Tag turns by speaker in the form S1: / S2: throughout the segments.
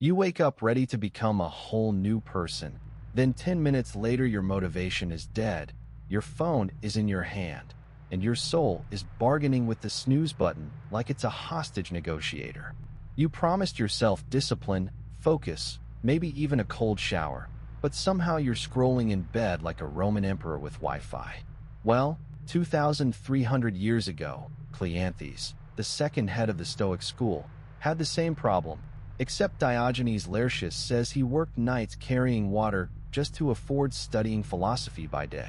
S1: You wake up ready to become a whole new person. Then 10 minutes later, your motivation is dead, your phone is in your hand, and your soul is bargaining with the snooze button like it's a hostage negotiator. You promised yourself discipline, focus, maybe even a cold shower, but somehow you're scrolling in bed like a Roman emperor with Wi-Fi. Well, 2,300 years ago, Cleanthes, the second head of the Stoic school, had the same problem, except Diogenes Laertius says he worked nights carrying water just to afford studying philosophy by day.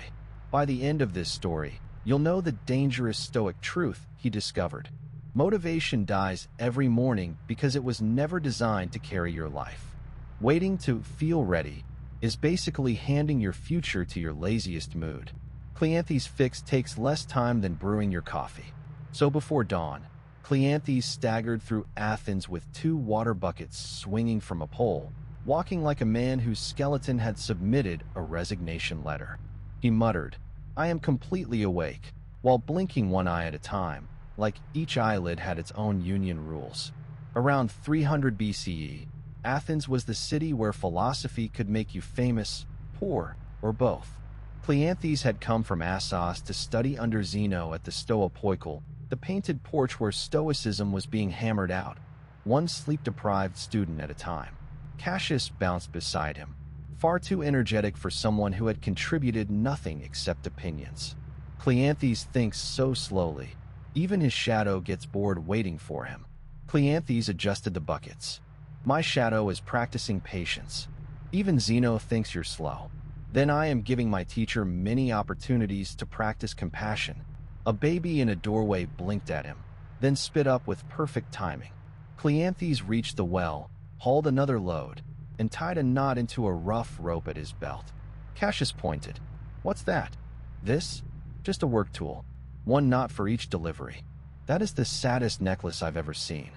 S1: By the end of this story, you'll know the dangerous Stoic truth he discovered. Motivation dies every morning because it was never designed to carry your life. Waiting to feel ready is basically handing your future to your laziest mood. Cleanthes' fix takes less time than brewing your coffee. So before dawn, Cleanthes staggered through Athens with 2 water buckets swinging from a pole, walking like a man whose skeleton had submitted a resignation letter. He muttered, "I am completely awake," while blinking one eye at a time, like each eyelid had its own union rules. Around 300 BCE, Athens was the city where philosophy could make you famous, poor, or both. Cleanthes had come from Assos to study under Zeno at the Stoa Poikile, the painted porch where Stoicism was being hammered out, one sleep-deprived student at a time. Cassius bounced beside him, far too energetic for someone who had contributed nothing except opinions. Cleanthes thinks so slowly, even his shadow gets bored waiting for him. Cleanthes adjusted the buckets. "My shadow is practicing patience. Even Zeno thinks you're slow. Then I am giving my teacher many opportunities to practice compassion." A baby in a doorway blinked at him, then spit up with perfect timing. Cleanthes reached the well, hauled another load, and tied a knot into a rough rope at his belt. Cassius pointed. "What's that?" "This? Just a work tool. One knot for each delivery. That is the saddest necklace I've ever seen."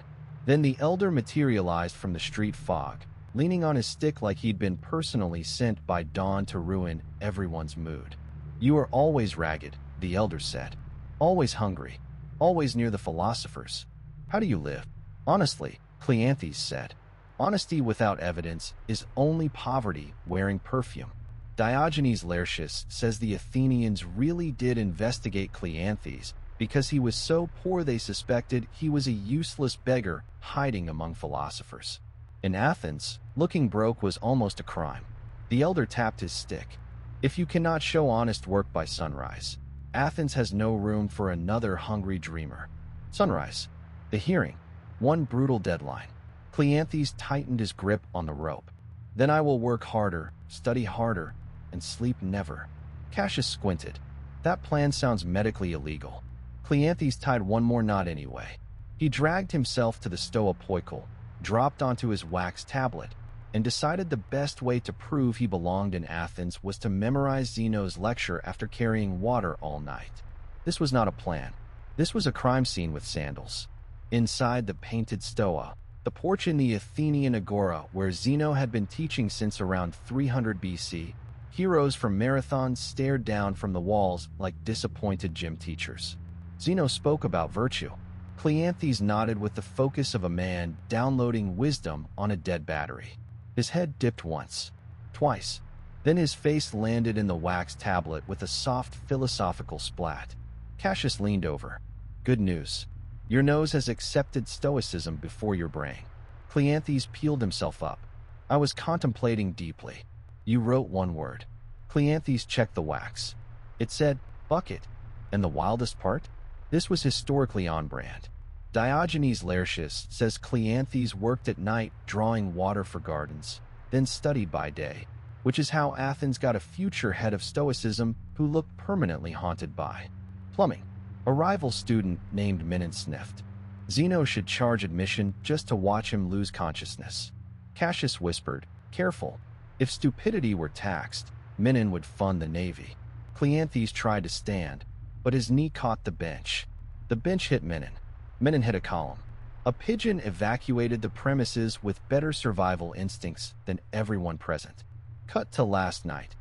S1: Then the elder materialized from the street fog, leaning on his stick like he'd been personally sent by dawn to ruin everyone's mood. "You are always ragged," the elder said. "Always hungry. Always near the philosophers. How do you live?" "Honestly," Cleanthes said. "Honesty without evidence is only poverty wearing perfume." Diogenes Laertius says the Athenians really did investigate Cleanthes because he was so poor they suspected he was a useless beggar hiding among philosophers. In Athens, looking broke was almost a crime. The elder tapped his stick. "If you cannot show honest work by sunrise, Athens has no room for another hungry dreamer." Sunrise. The hearing. One brutal deadline. Cleanthes tightened his grip on the rope. "Then I will work harder, study harder, and sleep never." Cassius squinted. "That plan sounds medically illegal." Cleanthes tied one more knot anyway. He dragged himself to the Stoa Poikile, dropped onto his wax tablet, and decided the best way to prove he belonged in Athens was to memorize Zeno's lecture after carrying water all night. This was not a plan. This was a crime scene with sandals. Inside the painted Stoa, the porch in the Athenian Agora where Zeno had been teaching since around 300 BC, heroes from Marathon stared down from the walls like disappointed gym teachers. Zeno spoke about virtue. Cleanthes nodded with the focus of a man downloading wisdom on a dead battery. His head dipped once, twice. Then his face landed in the wax tablet with a soft philosophical splat. Cassius leaned over. "Good news. Your nose has accepted Stoicism before your brain." Cleanthes peeled himself up. "I was contemplating deeply. You wrote one word." Cleanthes checked the wax. It said, "bucket." And the wildest part? This was historically on brand. Diogenes Laertius says Cleanthes worked at night drawing water for gardens, then studied by day, which is how Athens got a future head of Stoicism who looked permanently haunted by plumbing. A rival student named Menon sniffed. Zeno should charge admission just to watch him lose consciousness. Cassius whispered, "Careful. If stupidity were taxed, Menon would fund the navy." Cleanthes tried to stand, but his knee caught the bench. The bench hit Menon. Menon hit a column. A pigeon evacuated the premises with better survival instincts than everyone present. Cut to last night.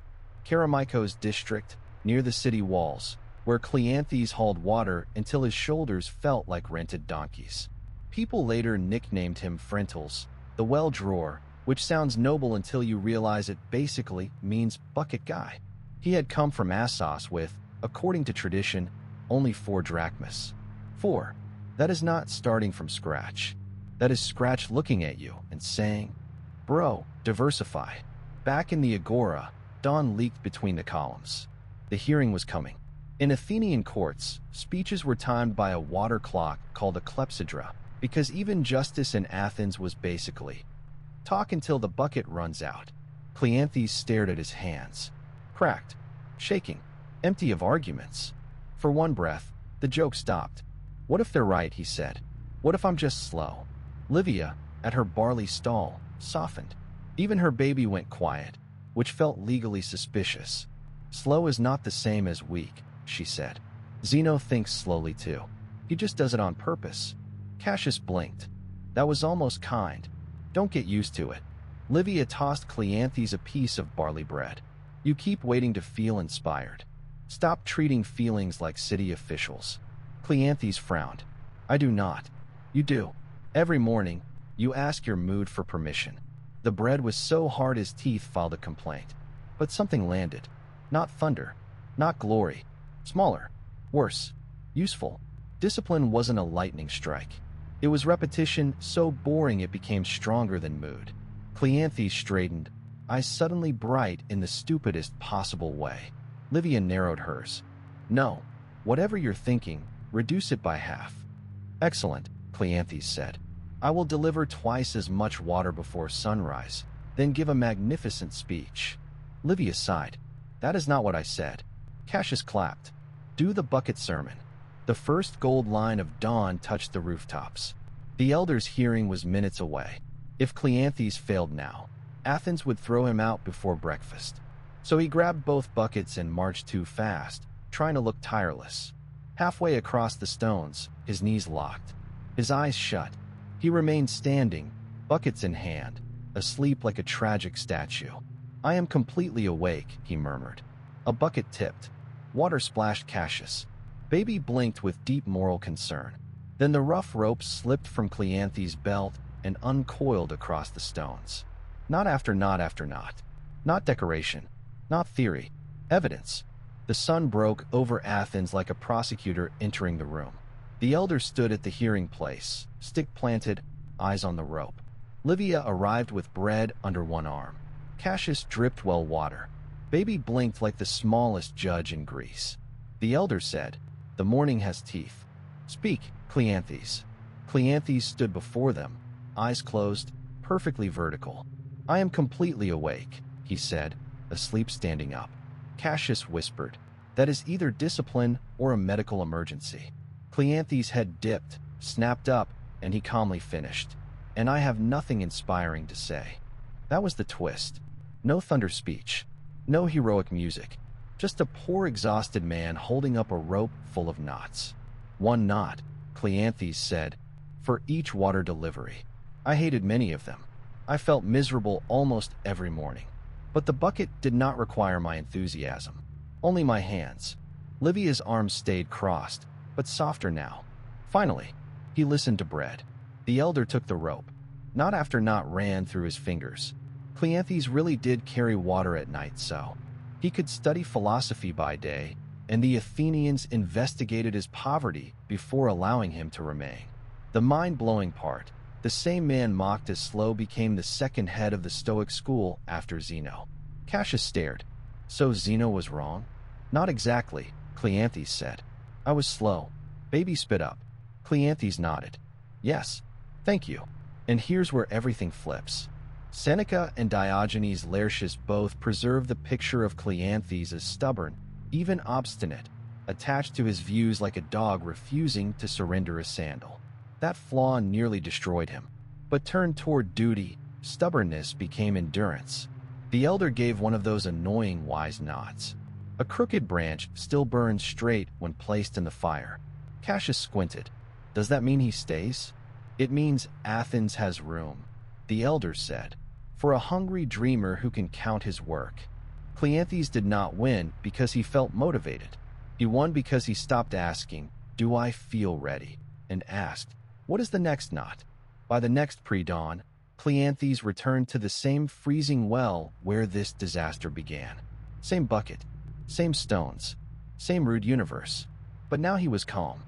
S1: Kerameikos district, near the city walls, where Cleanthes hauled water until his shoulders felt like rented donkeys. People later nicknamed him Frentles, the well drawer, which sounds noble until you realize it basically means bucket guy. He had come from Assos with, according to tradition, only 4 drachmas. 4. That is not starting from scratch. That is Scratch looking at you and saying, "Bro, diversify." Back in the agora, dawn leaked between the columns. The hearing was coming. In Athenian courts, speeches were timed by a water clock called a clepsydra, because even justice in Athens was basically, talk until the bucket runs out. Cleanthes stared at his hands, cracked, shaking, empty of arguments. For one breath, the joke stopped. "What if they're right?" he said. "What if I'm just slow?" Livia, at her barley stall, softened. Even her baby went quiet, which felt legally suspicious. "Slow is not the same as weak," she said. "Zeno thinks slowly too. He just does it on purpose." Cassius blinked. That was almost kind. "Don't get used to it." Livia tossed Cleanthes a piece of barley bread. "You keep waiting to feel inspired. Stop treating feelings like city officials." Cleanthes frowned. "I do not." "You do. Every morning, you ask your mood for permission." The bread was so hard his teeth filed a complaint. But something landed. Not thunder. Not glory. Smaller. Worse. Useful. Discipline wasn't a lightning strike. It was repetition so boring it became stronger than mood. Cleanthes straightened, eyes suddenly bright in the stupidest possible way. Livia narrowed hers. "No. Whatever you're thinking, reduce it by half." "Excellent," Cleanthes said. "I will deliver twice as much water before sunrise, then give a magnificent speech." Livia sighed. "That is not what I said." Cassius clapped. "Do the bucket sermon." The first gold line of dawn touched the rooftops. The elder's hearing was minutes away. If Cleanthes failed now, Athens would throw him out before breakfast. So he grabbed both buckets and marched too fast, trying to look tireless. Halfway across the stones, his knees locked, his eyes shut. He remained standing, buckets in hand, asleep like a tragic statue. "I am completely awake," he murmured. A bucket tipped. Water splashed Cassius. Baby blinked with deep moral concern. Then the rough rope slipped from Cleanthes' belt and uncoiled across the stones. Knot after knot after knot. Not decoration. Not theory. Evidence. The sun broke over Athens like a prosecutor entering the room. The elder stood at the hearing place, stick planted, eyes on the rope. Livia arrived with bread under one arm. Cassius dripped well water. Baby blinked like the smallest judge in Greece. The elder said, "The morning has teeth. Speak, Cleanthes." Cleanthes stood before them, eyes closed, perfectly vertical. "I am completely awake," he said, asleep standing up. Cassius whispered, "That is either discipline or a medical emergency." Cleanthes' head dipped, snapped up, and he calmly finished. "And I have nothing inspiring to say." That was the twist. No thunder speech. No heroic music. Just a poor exhausted man holding up a rope full of knots. "One knot," Cleanthes said, "for each water delivery." I hated many of them. I felt miserable almost every morning. But the bucket did not require my enthusiasm. Only my hands. Livia's arms stayed crossed, but softer now. Finally, he listened to bread. The elder took the rope. Knot after knot ran through his fingers. Cleanthes really did carry water at night, so he could study philosophy by day, and the Athenians investigated his poverty before allowing him to remain. The mind-blowing part, the same man mocked as slow became the second head of the Stoic school after Zeno. Cassius stared. "So Zeno was wrong?" "Not exactly," Cleanthes said. "I was slow." Baby spit up. Cleanthes nodded. "Yes, thank you." And here's where everything flips. Seneca and Diogenes Laertius both preserve the picture of Cleanthes as stubborn, even obstinate, attached to his views like a dog refusing to surrender a sandal. That flaw nearly destroyed him. But turned toward duty, stubbornness became endurance. The elder gave one of those annoying wise nods. A crooked branch still burns straight when placed in the fire. Cassius squinted. "Does that mean he stays?" "It means Athens has room," the elder said, "for a hungry dreamer who can count his work." Cleanthes did not win because he felt motivated. He won because he stopped asking, "Do I feel ready?" and asked, "What is the next knot?" By the next pre-dawn, Cleanthes returned to the same freezing well where this disaster began. Same bucket, same stones, same rude universe. But now he was calm.